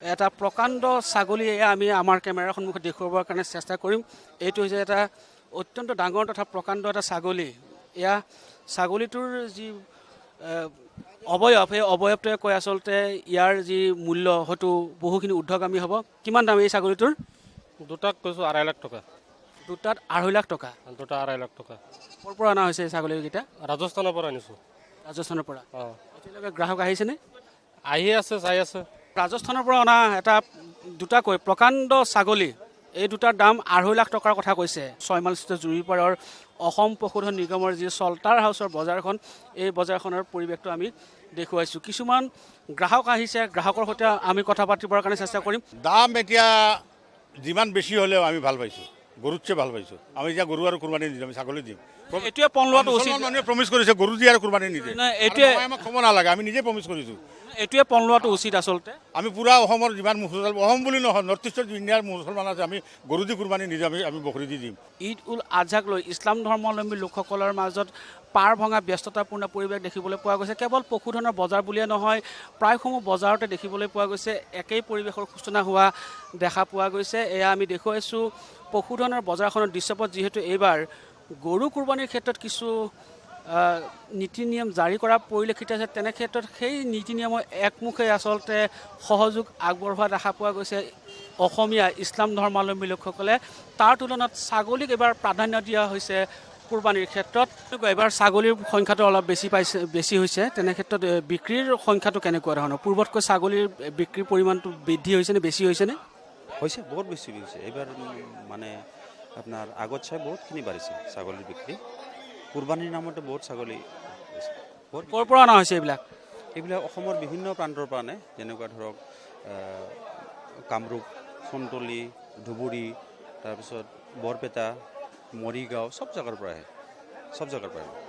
এটা প্ৰকাণ্ড ছাগলী আমি আমাৰ কেমেৰাৰ সন্মুখত দেখুৱাবৰ কাৰণে চেষ্টা কৰিম। এইটো হৈছে এটা অত্যন্ত ডাঙৰ তথা প্ৰকাণ্ড এটা ছাগলী। এয়া ছাগলীটোৰ যি অৱয়ব, সেই অৱয়বটোৱে কৈ আচলতে ইয়াৰ যি মূল্য হয়তো বহুখিনি ঊৰ্ধ্বগামী হ'ব। কিমান দাম এই ছাগলীটোৰ? দুটাক কৈছোঁ 2.5 লাখ টকা। দুটাত 2.5 লাখ টকা। দুটা 2.5 লাখ টকা। ক'ৰ পৰা অনা হৈছে এই ছাগলীকেইটা? ৰাজস্থানৰ পৰা আনিছোঁ। ৰাজস্থানৰ পৰা। অঁ, এতিয়ালৈকে গ্ৰাহক আহিছেনে? আহি আছে, চাই আছে। ৰাজস্থানৰ পৰা অনা এটা দুটাকৈ প্ৰকাণ্ড ছাগলী, এই দুটাৰ দাম 2.5 লাখ টকাৰ কথা কৈছে। 6 মাইলস্থিত জুৰিপাৰৰ অসম পশুধন নিগমৰ যি চল্টাৰ হাউচৰ বজাৰখন, এই বজাৰখনৰ পৰিৱেশটো আমি দেখুৱাইছোঁ। কিছুমান গ্ৰাহক আহিছে, গ্ৰাহকৰ সৈতে আমি কথা পাতিবৰ কাৰণে চেষ্টা কৰিম। দাম এতিয়া যিমান বেছি হ'লেও আমি ভাল পাইছোঁ, গৰুতছে ভাল পাইছোঁ। আমি এতিয়া গৰু আৰু কুৰবানী নিদিওঁ, আমি ছাগলী দিম। এইটোৱে পণ লোৱাটো উচিত। মানুহে প্ৰমিছ কৰিছে গৰু দিয়ে আৰু কুৰবানী নিদিয়ে। এইটোৱে আমাক ক'ব নালাগে, আমি নিজে প্ৰমিছ কৰিছোঁ। এইটোৱে পণ লোৱাটো উচিত আচলতে। আমি পুৰা অসমৰ যিমান মুছলমান, অসম বুলি নহয়, নৰ্থ ইষ্টৰ ইণ্ডিয়াৰ মুছলমান আছে, আমি গৰু দি কুৰবানী নিদিওঁ, আমি বকৰি দি দিম। ঈদ উল আজহাক লৈ ইছলাম ধৰ্মাৱলম্বী লোকসকলৰ মাজত পাৰ ভঙা ব্যস্ততাপূৰ্ণ পৰিৱেশ দেখিবলৈ পোৱা গৈছে। কেৱল পশুধনৰ বজাৰ বুলিয়ে নহয়, প্ৰায়সমূহ বজাৰতে দেখিবলৈ পোৱা গৈছে একেই পৰিৱেশৰ সূচনা হোৱা দেখা পোৱা গৈছে। এয়া আমি দেখুৱাইছোঁ পশুধনৰ বজাৰখনৰ দৃশ্যপট। যিহেতু এইবাৰ গৰু কুৰবানীৰ ক্ষেত্ৰত কিছু নীতি নিয়ম জাৰি কৰা পৰিলক্ষিত আছে, তেনে ক্ষেত্ৰত সেই নীতি নিয়মৰ একমুখে আচলতে সহযোগ আগবঢ়োৱা দেখা পোৱা গৈছে অসমীয়া ইছলাম ধৰ্মাৱলম্বী লোকসকলে। তাৰ তুলনাত ছাগলীক এইবাৰ প্ৰাধান্য দিয়া হৈছে কুৰবানীৰ ক্ষেত্ৰত। এইবাৰ ছাগলীৰ সংখ্যাটো অলপ বেছি হৈছে, তেনে ক্ষেত্ৰত বিক্ৰীৰ সংখ্যাটো কেনেকুৱা ধৰণৰ? পূৰ্বতকৈ ছাগলীৰ বিক্ৰীৰ পৰিমাণটো বৃদ্ধি হৈছেনে, বেছি হৈছেনে? হৈছে, বহুত বেছি হৈছে এইবাৰ। মানে আপোনাৰ আগত চাই বহুতখিনি বাঢ়িছে ছাগলীৰ বিক্ৰী। কুৰবানীৰ নামতে বহুত ছাগলী হৈছে। ক'ৰ পৰা অনা হৈছে এইবিলাক? এইবিলাক অসমৰ বিভিন্ন প্ৰান্তৰ পৰা আনে, যেনেকুৱা ধৰক কামৰূপ, চন্তলী, ধুবুৰী, তাৰপিছত বৰপেটা, মৰিগাঁও, চব জেগাৰ পৰা আহে, চব জেগাৰ পৰা আহে।